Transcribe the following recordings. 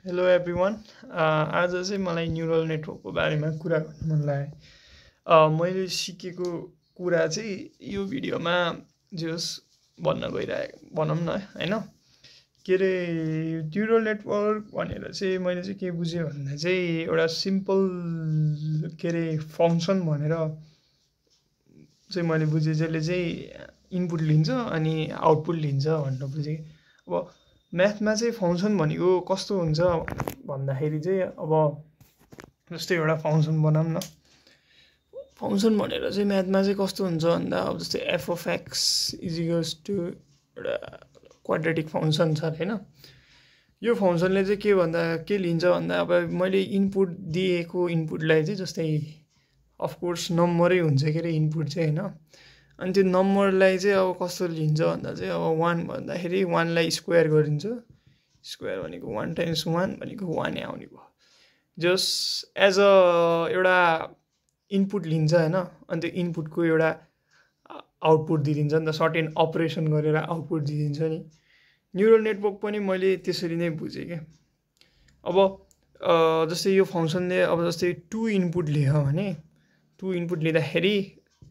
Hello everyone. आज चाहिँ मलाई न्युरल नेटवर्कको बारेमा कुरा गर्नु मन लाग्यो। मैले सिकेको कुरा चाहिँ यो भिडियोमा जे होस् भन्न गइरहेको भनौँ न होइन। के अरे न्युरल नेटवर्क भनेर चाहिँ मैले चाहिँ के बुझेँ भन्दा चाहिँ एउटा सिम्पल के अरे फङ्सन भनेर चाहिँ मैले बुझेँ, जसले चाहिँ इनपुट लिन्छ अनि आउटपुट लिन्छ भनेर बुझेँ। अब म्याथमा चाहिँ फङ्सन भनेको कस्तो हुन्छ भन्दाखेरि चाहिँ अब जस्तै एउटा फङ्सन बनाऊँ न। फङ्सन भनेर चाहिँ म्याथमा चाहिँ कस्तो हुन्छ भन्दा अब जस्तै f of x is equals to एउटा क्वाड्रेटिक फङ्सन छ होइन। यो फङ्सनले चाहिँ के लिन्छ भन्दा अब मैले इनपुट दिएको इनपुटलाई चाहिँ जस्तै अफकोर्स नम्बरै हुन्छ के अरे इनपुट चाहिँ होइन। अनि त्यो नम्बरलाई चाहिँ अब कस्तो लिन्छ भन्दा चाहिँ अब 1 भन्दाखेरि 1लाई स्क्वायर गरिन्छ। स्क्वायर भनेको 1 टाइम्स 1 भनेको 1 आउने भयो। जस एज अ एउटा इनपुट लिन्छ होइन। अनि त्यो इनपुटको एउटा आउटपुट दिइदिन्छ नि त, सर्टेन अपरेसन गरेर आउटपुट दिइदिन्छ नि। न्युरल नेटवर्क पनि मैले त्यसरी नै बुझेँ क्या। अब जस्तै यो फङ्सनले अब जस्तै 2 इनपुट लियो भने 2 इनपुट लिँदाखेरि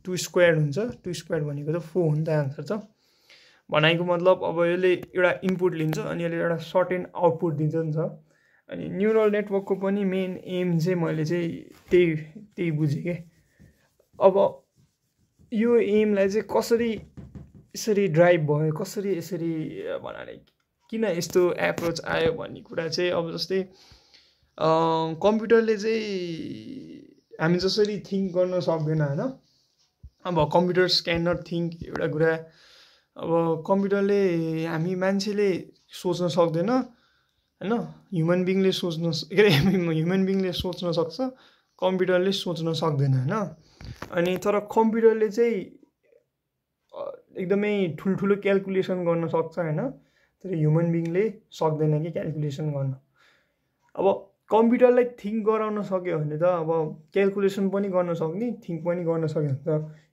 2 स्क्वायर हुन्छ। 2 स्क्वायर भनेको त 4 हो नि त आन्सर त। भनेको मतलब अब यसले एउटा इनपुट लिन्छ अनि यसले एउटा सर्टेन आउटपुट दिन्छ नि त। अनि न्युरल नेटवर्कको पनि मेन एम चाहिँ मैले चाहिँ त्यही बुझेँ क्या। अब यो एमलाई चाहिँ कसरी यसरी ड्राइभ भयो, कसरी यसरी भन्नाले किन यस्तो एप्रोच आयो भन्ने कुरा चाहिँ अब जस्तै कम्प्युटरले चाहिँ हामी जसरी थिङ्क गर्न सक्दैन होइन। अब कम्प्युटर्स क्यान नट थिङ्क एउटा कुरा। अब कम्प्युटरले हामी मान्छेले सोच्न सक्दैन होइन। ह्युमन बिङले सोच्न सक्छ, कम्प्युटरले सोच्न सक्दैन होइन। अनि तर कम्प्युटरले चाहिँ एकदमै ठुल्ठुलो क्यालकुलेसन गर्न सक्छ होइन। तर ह्युमन बिङले सक्दैन कि क्यालकुलेसन गर्न। अब कम्प्युटरलाई थिङ्क गराउन सक्यो भने त अब क्यालकुलेसन पनि गर्न सक्ने, थिङ्क पनि गर्न सक्यो भने त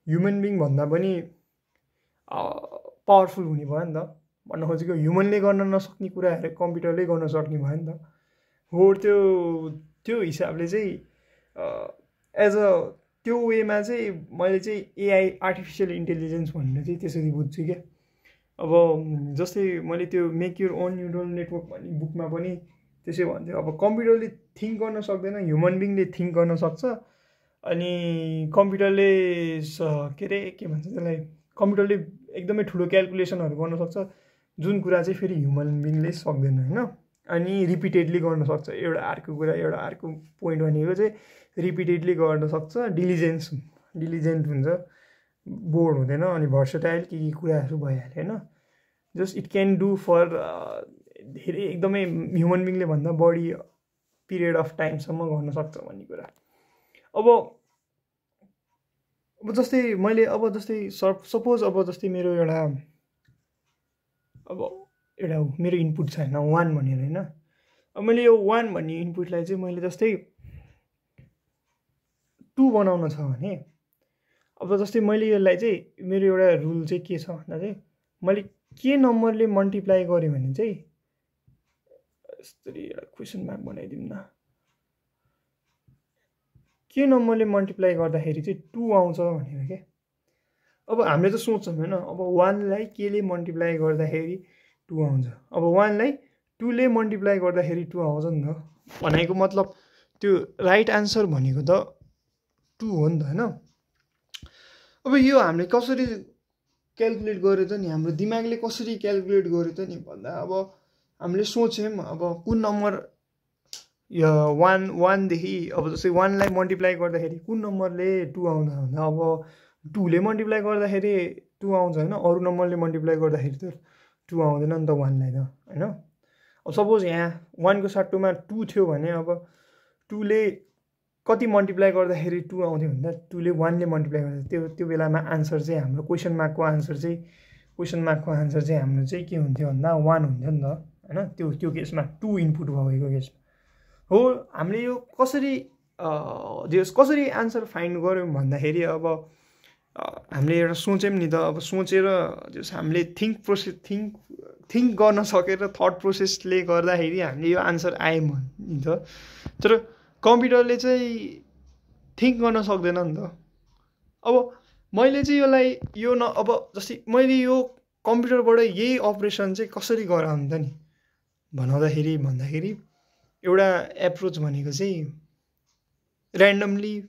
ह्युमन बिङ भन्दा पनि पावरफुल हुने भयो नि त। भन्न खोजेको ह्युमनले गर्न नसक्ने कुराहरू कम्प्युटरले गर्न सक्ने भयो नि त। हो त्यो हिसाबले चाहिँ एज अ त्यो वेमा चाहिँ मैले चाहिँ एआई आर्टिफिसियल इन्टेलिजेन्स भनेर चाहिँ त्यसरी बुझ्छु क्या। अब जस्तै मैले त्यो make your own neural network भन्ने बुकमा पनि त्यसै भन्थ्यो। अब कम्प्युटरले थिङ्क गर्न सक्दैन, ह्युमन बिङले थिङ्क गर्न सक्छ। अनि कम्प्युटरले के भन्छ त्यसलाई, कम्प्युटरले एकदमै ठुलो क्यालकुलेसनहरू गर्न सक्छ जुन कुरा चाहिँ फेरि ह्युमन बिङले सक्दैन होइन। अनि रिपिटेडली गर्न सक्छ। एउटा अर्को कुरा एउटा अर्को पोइन्ट भनेको चाहिँ रिपिटेडली गर्न सक्छ। डिलिजेन्ट हुन्छ, बोर्ड हुँदैन। अनि भर्सटाइल के कुराहरू भइहाल्यो होइन। Just it can do for धेरै एकदमै ह्युमन बिङले भन्दा बढी पिरियड अफ टाइमसम्म गर्न सक्छ भन्ने कुरा। अब जस्तै मैले अब जस्तै सपोज अब जस्तै मेरो मेरो इनपुट छ होइन 1 भनेर होइन। अब मैले यो 1 भन्ने इनपुटलाई चाहिँ मैले जस्तै 2 बनाउन छ भने अब जस्तै मैले यसलाई चाहिँ मेरो एउटा रुल चाहिँ के छ भन्दा चाहिँ मैले के नम्बरले मल्टिप्लाई गरेँ भने चाहिँ यस्तरी एउटा क्वेसन मार्क बनाइदिउँ न। के नम्बरले मल्टिप्लाई गर्दाखेरि चाहिँ 2 आउँछ भनेर क्या। अब हामीले त सोच्छौँ होइन। अब 1लाई केले मल्टिप्लाई गर्दाखेरि 2 आउँछ। अब 1लाई 2ले मल्टिप्लाई गर्दाखेरि 2 आउँछ नि त। भनेको मतलब त्यो राइट आन्सर भनेको त 2 हो नि त होइन। अब यो हामीले कसरी क्यालकुलेट गर्यो त नि, हाम्रो दिमागले कसरी क्यालकुलेट गर्यो त नि भन्दा अब हामीले सोच्यौँ अब कुन नम्बर यो 1देखि अब जस्तै 1लाई मल्टिप्लाई गर्दाखेरि कुन नम्बरले 2 आउँछ भन्दा अब 2ले मल्टिप्लाई गर्दाखेरि 2 आउँछ होइन। अरू नम्बरले मल्टिप्लाई गर्दाखेरि त 2 आउँदैन नि त 1लाई त होइन। अब सपोज यहाँ 1को सट्टोमा 2 थियो भने अब 2ले कति मल्टिप्लाई गर्दाखेरि 2 आउँथ्यो भन्दा 2ले 1ले मल्टिप्लाई गर्दा त्यो बेलामा आन्सर चाहिँ हाम्रो क्वेसन मार्कको आन्सर चाहिँ हाम्रो चाहिँ के हुन्थ्यो भन्दा 1 हुन्थ्यो नि त होइन। त्यो केसमा 2 इनपुट भएको केसमा हो। हामीले यो कसरी आन्सर फाइन्ड गऱ्यौँ भन्दाखेरि अब हामीले एउटा सोच्यौँ नि त, अब सोचेर जस हामीले थिङ्क गर्न सकेर थट प्रोसेसले गर्दाखेरि हामीले यो आन्सर आयौँ नि त। तर कम्प्युटरले चाहिँ थिङ्क गर्न सक्दैन नि त। अब मैले चाहिँ यसलाई यो अब जस्तै मैले यो कम्प्युटरबाट यही अपरेसन चाहिँ कसरी गराउँ त नि भन्दाखेरि एउटा एप्रोच भनेको चाहिँ ऱ्यान्डमली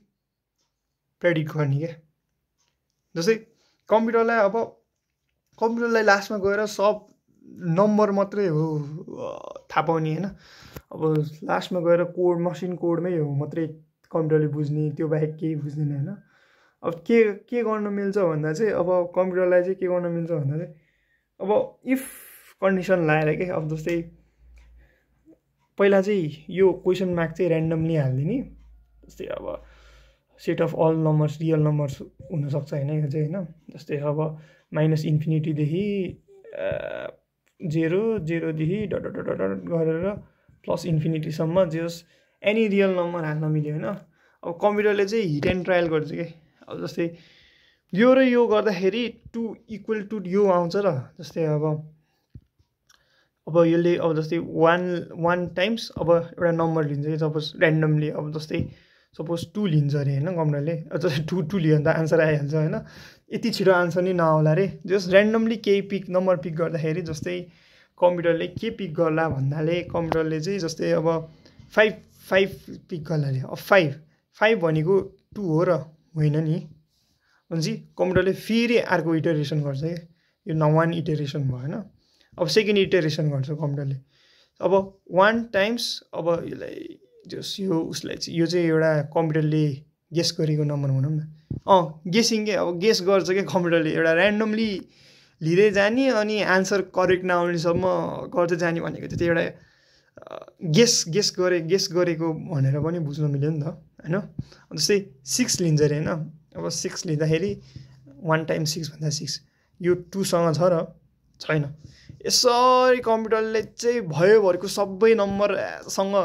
प्रेडिक्ट गर्ने क्या। जस्तै कम्प्युटरलाई लास्टमा गएर सब नम्बर मात्रै हो थाहा पाउने होइन। अब लास्टमा गएर मसिन कोडमै हो मात्रै कम्प्युटरले बुझ्ने, त्यो बाहेक केही बुझ्दैन होइन। अब के गर्न मिल्छ भन्दा चाहिँ अब कम्प्युटरलाई चाहिँ के गर्न मिल्छ भन्दा चाहिँ अब इफ कन्डिसन लाएर के, अब जस्तै पहिला चाहिँ यो क्वेसन मार्क चाहिँ ऱ्यान्डमली हालिदिने। जस्तै अब set of all numbers real numbers हुनसक्छ होइन यो चाहिँ होइन। जस्तै अब -इन्फिनिटीदेखि 0देखि डट डट डट डट गरेर प्लस इन्फिनिटीसम्म जे होस् एनी रियल नम्बर हाल्न मिल्यो होइन। अब कम्प्युटरले चाहिँ हिट एन्ड ट्रायल गर्छ कि। अब जस्तै यो र यो गर्दाखेरि 2 इक्वल टु यो आउँछ र जस्तै अब यसले अब जस्तै वान टाइम्स अब एउटा नम्बर लिन्छ कि सपोज ऱ्यान्डमली। अब जस्तै सपोज 2 लिन्छ अरे होइन कम्प्युटरले। जस्तै 2 लियो भने त आन्सर आइहाल्छ होइन। यति छिटो आन्सर नि नआउला रे। जस्ट ऱ्यान्डमली केही नम्बर पिक गर्दाखेरि जस्तै कम्प्युटरले के पिक गर्ला भन्नाले कम्प्युटरले चाहिँ जस्तै अब 5 पिक गर्ला अरे। अब 5 भनेको 2 हो र होइन नि भनेपछि कम्प्युटरले फेरि अर्को इटरेसन गर्छ क्या। यो 1 इटरेसन भयो होइन। अब सेकेन्ड इटरेसन गर्छ कम्प्युटरले। अब 1 टाइम्स अब यसलाई जस यो उसलाई चाहिँ यो चाहिँ एउटा कम्प्युटरले गेस गरेको नम्बर भनौँ न। गेसिङ के, अब गेस गर्छ क्या कम्प्युटरले। एउटा ऱ्यान्डमली लिँदै जाने अनि आन्सर करेक्ट नआउनेसम्म गर्दै जाने भनेको चाहिँ त्यो एउटा गेस गरेको भनेर पनि बुझ्न मिल्यो नि त होइन। जस्तै 6 लिन्छ अरे होइन। अब 6 लिँदाखेरि 1 टाइम्स 6 भन्दा 6 यो 2सँग छ र छैन। यसरी कम्प्युटरले चाहिँ भयोभरिको सबै नम्बरसँग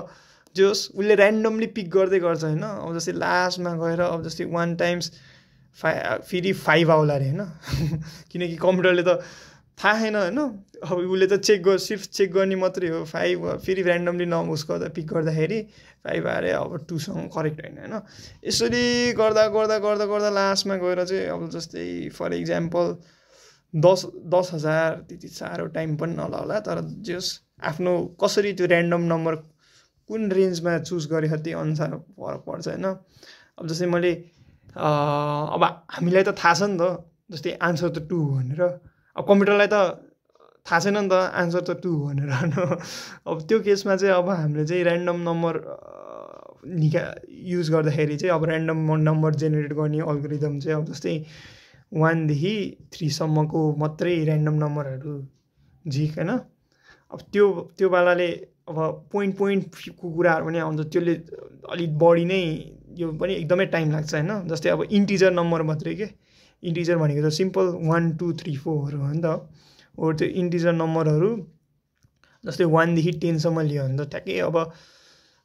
जोस् उसले ऱ्यान्डमली पिक गर्दै गर्छ होइन। अब जस्तै लास्टमा गएर अब जस्तै 1 टाइम्स फेरि 5 आउला अरे होइन। किनकि कम्प्युटरले त थाहा छैन होइन। अब उसले त सिर्फ चेक गर्ने मात्रै हो। 5 फेरि ऱ्यान्डमली गर्दा पिक गर्दाखेरि 5 आएर अब 2सँग करेक्ट होइन होइन। यसरी गर्दा लास्टमा गएर चाहिँ अब जस्तै फर इक्जाम्पल 10,000 त्यति साह्रो टाइम पनि नलाग्ला। तर जस आफ्नो कसरी त्यो ऱ्यान्डम नम्बर कुन रेन्जमा चुज गरेको त्यही अनुसार फरक पर्छ होइन। अब जस्तै मैले अब हामीलाई त थाहा छ नि त जस्तै आन्सर त 2 भनेर। अब कम्प्युटरलाई त थाहा छैन नि त आन्सर त 2 भनेर होइन। अब त्यो केसमा चाहिँ अब हामीले चाहिँ ऱ्यान्डम नम्बर युज गर्दाखेरि चाहिँ अब ऱ्यान्डम नम्बर जेनेरेट गर्ने अल्गोरिदम चाहिँ अब जस्तै 1 देखि 3 सम्मको मात्रै ऱ्यान्डम नम्बरहरू झिक होइन। अब त्यो वालाले अब पोइन्टको कुराहरू पनि आउँछ। त्यसले अलिक बढी नै यो पनि एकदमै टाइम लाग्छ होइन। जस्तै अब इन्टिजर नम्बर मात्रै के, इन्टिजर भनेको त सिम्पल 1 2 3 4 हो नि त। हो त्यो इन्टिजर नम्बरहरू जस्तै 1 देखि 10 सम्म लियो भने त ठ्याक्कै अब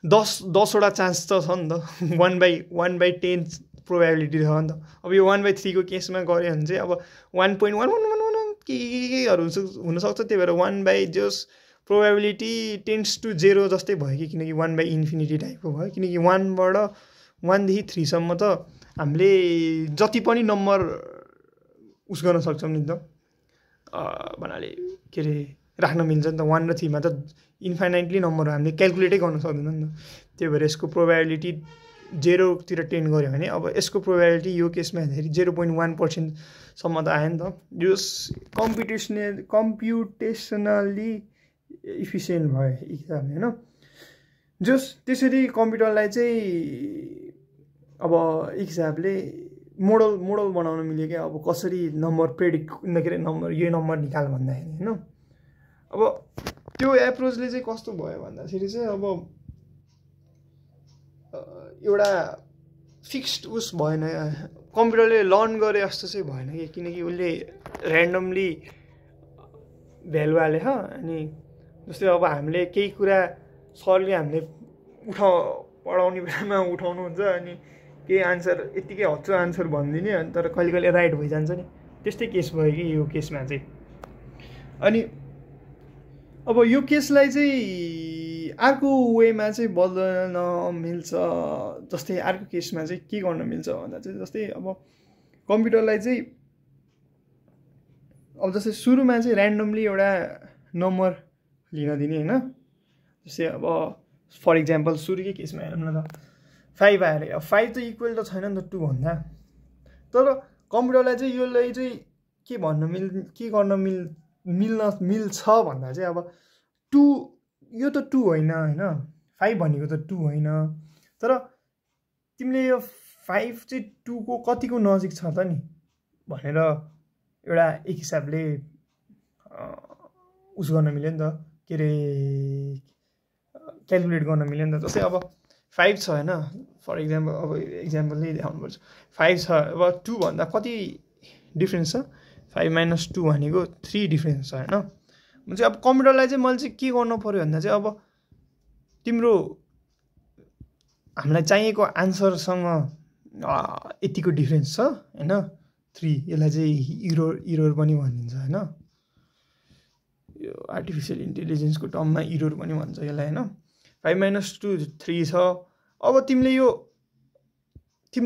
10वटा चान्स त छ नि त। 1/10 प्रोबेबिलिटी छ नि त। अब यो 1/3 को केसमा गऱ्यो भने चाहिँ अब 1.1111 केहरू हुनसक्छ। त्यही भएर 1/जोस् प्रोबेबिलिटी टेन्स टु 0 जस्तै भयो कि। किनकि 1/इन्फिनिटी टाइपको भयो। किनकि 1बाट 1 देखि 3 सम्म त हामीले जति पनि नम्बर उस गर्न सक्छौँ नि त भन्नाले के अरे राख्न मिल्छ नि त। 1 र 3 मा त इन्फाइनाइटली नम्बर हामीले क्यालकुलेटै गर्न सक्दैन नि त। त्यही भएर यसको प्रोबेबिलिटी 0तिर टेन्ड गऱ्यो भने अब यसको प्रोबेबिलिटी यो केसमा हेर्दाखेरि 0.1% सम्म त आयो नि त। यो कम्प्युटेसनली इफिसियन्ट भयो एक हिसाबले होइन। जस त्यसरी कम्प्युटरलाई चाहिँ अब एक हिसाबले मोडल बनाउन मिल्यो क्या। अब कसरी नम्बर प्रेडिक्ट के अरे यो नम्बर निकाल भन्दाखेरि होइन। अब त्यो एप्रोचले चाहिँ कस्तो भयो भन्दाखेरि चाहिँ अब एउटा फिक्स्ड उस भएन। कम्प्युटरले लर्न गरे जस्तो चाहिँ भएन कि। किनकि उसले ऱ्यान्डमली भ्यालु हालेछ। अनि जस्तै अब हामीले केही कुरा सरले हामीले पढाउने बेलामा उठाउनुहुन्छ अनि केही आन्सर यत्तिकै हच्चो आन्सर भनिदिने अनि तर कहिले कहिले राइट भइजान्छ नि त्यस्तै केस भयो कि यो केसमा चाहिँ अनि अब यो केसलाई चाहिँ अर्को वेमा चाहिँ बदल्न मिल्छ जस्तै अर्को केसमा चाहिँ के गर्न मिल्छ भन्दा चाहिँ जस्तै अब कम्प्युटरलाई चाहिँ अब जस्तै सुरुमा चाहिँ ऱ्यान्डमली एउटा नम्बर लिन दिने होइन जस्तै अब फर इक्जाम्पल सुरुकै केसमा हेरौँ न त 5 आएर अब 5 त इक्वल त छैन नि त 2 भन्दा तर कम्प्युटरलाई चाहिँ यसलाई चाहिँ के गर्न मिल्छ भन्दा चाहिँ अब 2 यो त 2 होइन होइन 5 भनेको त 2 होइन तर तिमीले यो 5 चाहिँ 2 को कतिको नजिक छ त नि भनेर एउटा एक हिसाबले उस गर्न मिल्यो नि त के अरे क्यालकुलेट गर्न मिल्यो नि त जस्तै अब 5 छ होइन फर इक्जाम्पल अब इक्जाम्पलले देखाउनुपर्छ 5 छ अब 2 भन्दा कति डिफ्रेन्स छ 5 - 2 भनेको 3 डिफ्रेन्स छ होइन चाहिँ अब कम्प्युटरलाई चाहिँ मैले चाहिँ के गर्नु पऱ्यो भन्दा चाहिँ अब तिम्रो हामीलाई चाहिएको आन्सरसँग यतिको डिफ्रेन्स छ होइन 3 यसलाई चाहिँ इरोर पनि भनिन्छ होइन यो आर्टिफिसियल इन्टेलिजेन्सको टर्ममा इरोर पनि भन्छ यसलाई होइन 5 - 2 3 छ अब तिमीले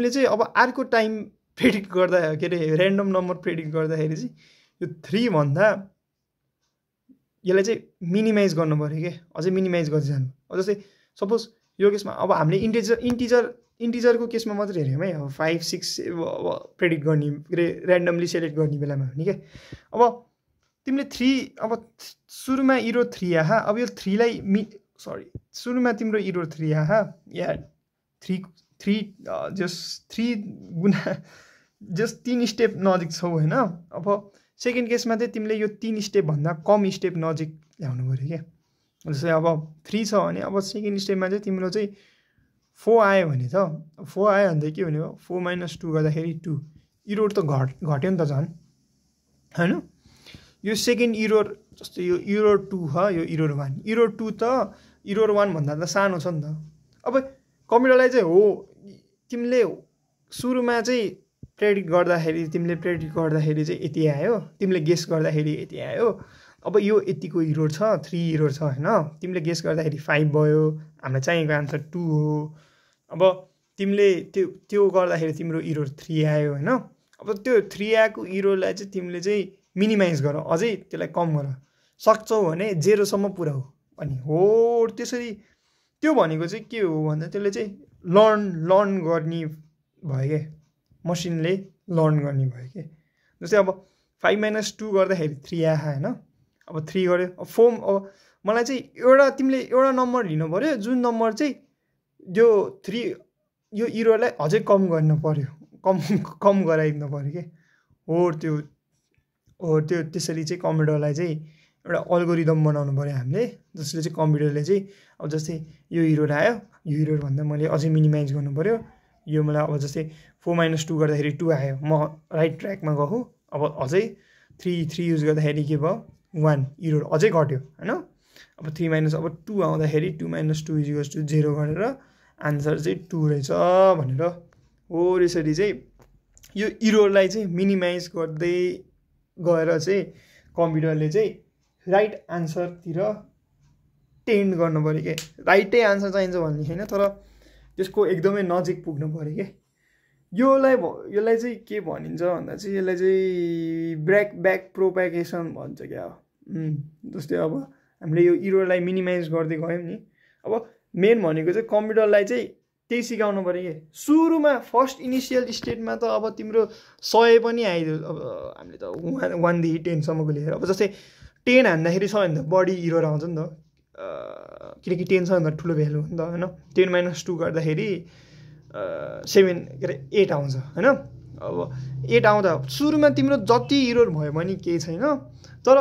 चाहिँ अब अर्को टाइम प्रेडिक्ट गर्दा के अरे ऱ्यान्डम नम्बर प्रेडिक्ट गर्दाखेरि चाहिँ यो 3 भन्दा यसलाई चाहिँ मिनिमाइज गर्नु पऱ्यो कि अझै मिनिमाइज गर्दै जानु अब जस्तै सपोज यो केसमा अब हामीले इन्टिजरको केसमा मात्रै हेऱ्यौँ है अब 5 6 अब प्रेडिक्ट गर्ने के अरे ऱ्यान्डमली सेलेक्ट गर्ने बेलामा हो नि क्या अब तिमीले 3 अब सुरुमा इरोर 3 आहा अब यो 3 लाई सुरुमा तिम्रो इरोर 3 आहा या 3 गुना जस्ट 3 स्टेप नजिक छौ होइन अब सेकेन्ड केसमा चाहिँ तिमीले यो 3 स्टेप भन्दा कम स्टेप नजिक ल्याउनु पऱ्यो क्या जस्तै अब 3 छ भने अब सेकेन्ड स्टेपमा चाहिँ तिम्रो चाहिँ 4 आयो भने त 4 आयो भने त के हुने हो 4 - 2 गर्दाखेरि 2 इरोर त घट्यो नि त झन् होइन यो सेकेन्ड इरोर जस्तै यो इरोर 2 छ यो इरोर 1 इरोर 2 त इरोर 1 भन्दा त सानो छ नि त अब कम्प्युटरलाई चाहिँ हो तिमीले सुरुमा चाहिँ प्रेडिक्ट गर्दाखेरि चाहिँ यति आयो तिमीले गेस गर्दाखेरि यति आयो अब यो यतिको इरोर छ 3 इरोर छ होइन तिमीले गेस गर्दाखेरि 5 भयो हामीलाई चाहिएको आन्सर 2 हो अब तिमीले त्यो गर्दाखेरि तिम्रो इरोर 3 आयो होइन अब त्यो 3 आएको इरोरलाई चाहिँ तिमीले चाहिँ मिनिमाइज गर अझै त्यसलाई कम गर सक्छौ भने 0 सम्म पुऱ्याऊ अनि हो त्यसरी त्यो भनेको चाहिँ के हो भन्दा त्यसले चाहिँ लर्न गर्ने भयो क्या मसिनले लर्न गर्ने भयो कि जस्तै अब 5 - 2 गर्दाखेरि 3 आयो होइन अब 3 गऱ्यो अब 4 अब मलाई चाहिँ तिमीले एउटा नम्बर लिनु पऱ्यो जुन नम्बर चाहिँ यो 3 यो इरोलाई अझै कम गर्नु पऱ्यो कम गराइदिनु पऱ्यो कि हो त्यो त्यसरी चाहिँ कम्प्युटरलाई चाहिँ एउटा अल्गोरिदम बनाउनु पऱ्यो हामीले जसले चाहिँ कम्प्युटरले चाहिँ अब जस्तै यो इरोर आयो यो इरोर भन्दा मैले अझै मिनिमाइज गर्नु पऱ्यो यो मलाई अब जस्तै 4 - 2 गर्दाखेरि 2 आयो म राइट ट्र्याकमा गएको अब अझै 3 युज गर्दाखेरि के भयो 1 इरोर अझै घट्यो होइन अब 3 - अब 2 आउँदाखेरि 2 - 2 = 0 गरेर आन्सर चाहिँ 2 रहेछ भनेर हो यसरी चाहिँ यो इरोरलाई चाहिँ मिनिमाइज गर्दै गएर चाहिँ कम्प्युटरले चाहिँ राइट आन्सरतिर टेन्ड गर्नु पऱ्यो क्या राइटै आन्सर चाहिन्छ भन्ने छैन तर त्यसको एकदमै नजिक पुग्नु पऱ्यो क्या यसलाई चाहिँ के भनिन्छ भन्दा चाहिँ यसलाई चाहिँ ब्याक प्रोपागेसन भन्छ क्या जस्तै अब हामीले यो इरोरलाई मिनिमाइज गर्दै गयौँ नि अब मेन भनेको चाहिँ कम्प्युटरलाई चाहिँ त्यही सिकाउनु पऱ्यो कि सुरुमा फर्स्ट इनिसियल स्टेटमा त अब तिम्रो 100 पनि आइदियो अब हामीले त 1 देखि 10 सम्मको लिएर अब जस्तै 10 हान्दाखेरि 100 भन्दा बढी इरोर आउँछ नि त किनकि 10 छ भन्दा ठुलो भ्यालु हो नि त होइन 10 - 2 गर्दाखेरि 7 के अरे 8 आउँछ होइन अब 8 आउँदा सुरुमा तिम्रो जति इरोर भयो भने केही छैन तर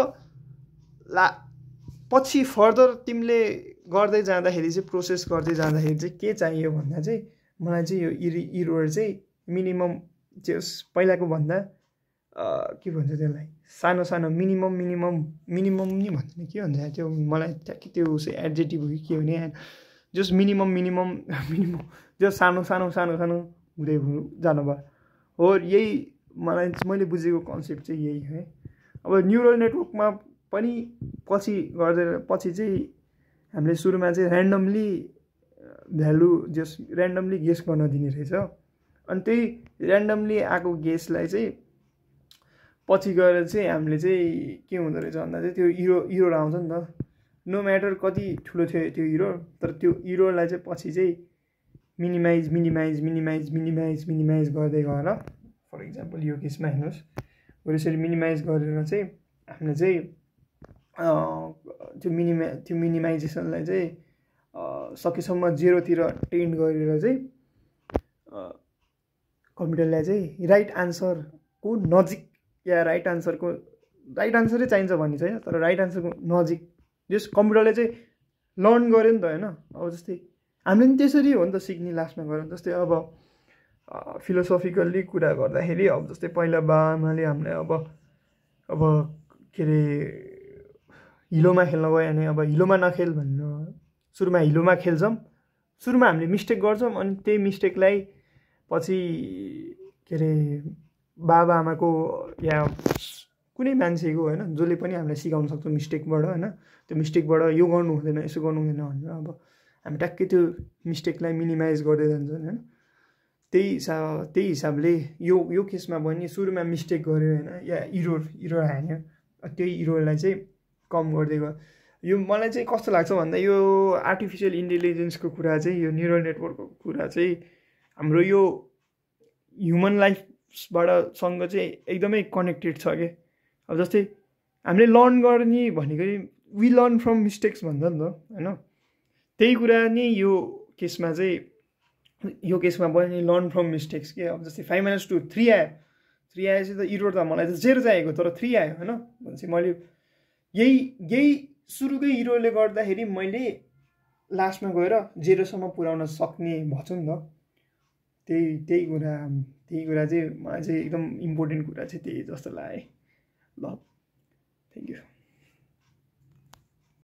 पछि फर्दर तिमीले गर्दै जाँदाखेरि चाहिँ प्रोसेस गर्दै जाँदाखेरि चाहिँ के चाहियो भन्दा चाहिँ मलाई चाहिँ यो इरोर चाहिँ मिनिमम जस पहिलाको भन्दा के भन्छ त्यसलाई सानो मिनिमम नि भन्छ के भन्छ त्यो मलाई ट्याक्कै त्यो एडजेक्टिभ हो कि के हो नि जस मिनिमम जो सानो हुँदै जानुभयो हो। यही मैले बुझेको कन्सेप्ट चाहिँ यही है। अब न्युरल नेटवर्कमा पनि पछि चाहिँ हामीले सुरुमा चाहिँ ऱ्यान्डमली गेस गर्न दिने रहेछ। अनि त्यही ऱ्यान्डमली आएको गेसलाई चाहिँ पछि गएर चाहिँ हामीले चाहिँ के हुँदो रहेछ भन्दा चाहिँ त्यो इरोर आउँछ नि त। नो म्याटर कति ठुलो थियो त्यो इरोर, तर त्यो इरोरलाई चाहिँ पछि चाहिँ मिनिमाइज गर्दै गएर, फर इक्जाम्पल यो केसमा हेर्नुहोस्, यसरी मिनिमाइज गरेर चाहिँ हामीले चाहिँ त्यो मिनिमाइजेसनलाई चाहिँ सकेसम्म 0तिर टेन्ड गरेर चाहिँ कम्प्युटरलाई चाहिँ राइट आन्सरको नजिक, या राइट आन्सरै चाहिन्छ भन्ने छैन, तर राइट आन्सरको नजिक जस कम्प्युटरले चाहिँ लर्न गर्यो नि त होइन। अब जस्तै हामीले पनि त्यसरी हो नि त सिक्ने लास्टमा गएर। जस्तै अब फिलोसोफिकल्ली कुरा गर्दाखेरि अब जस्तै पहिला बाबाआमाले हामीलाई अब के अरे हिलोमा खेल्न गयो भने अब हिलोमा नखेल भन्नु, सुरुमा हिलोमा खेल्छौँ, सुरुमा हामीले मिस्टेक गर्छौँ, अनि त्यही मिस्टेकलाई पछि के अरे बाबाआमाको या कुनै मान्छेको होइन जसले पनि हामीलाई सिकाउन सक्छ मिस्टेकबाट होइन। त्यो मिस्टेकबाट यो गर्नु हुँदैन, यसो गर्नु हुँदैन भनेर अब हामी टक्कै त्यो मिस्टेकलाई मिनिमाइज गर्दै जान्छौँ होइन। त्यही हिसाबले यो केसमा पनि सुरुमा मिस्टेक गऱ्यो होइन, या इरोर हान्यो, त्यही इरोरलाई चाहिँ कम गर्दै गयो। यो मलाई चाहिँ कस्तो लाग्छ भन्दा यो आर्टिफिसियल इन्टेलिजेन्सको कुरा चाहिँ, यो न्युरल नेटवर्कको कुरा चाहिँ हाम्रो यो ह्युमन लाइफबाट सँग चाहिँ एकदमै कनेक्टेड छ कि। अब जस्तै हामीले लर्न गर्ने भनेको वी लर्न फ्रम मिस्टेक्स भन्छ नि त होइन। त्यही कुरा नै यो केसमा पनि लर्न फ्रम मिस्टेक्स के। अब जस्तै 5 - 2 3 आयो, 3 आएपछि त इरोर त मलाई त 0 चाहिएको, तर 3 आयो होइन भनेपछि मैले यही सुरुकै इरोरले गर्दाखेरि मैले लास्टमा गएर 0सम्म पुर्याउन सक्ने भछु नि त। त्यही कुरा चाहिँ मलाई चाहिँ एकदम इम्पोर्टेन्ट कुरा चाहिँ त्यही जस्तो लाग्यो।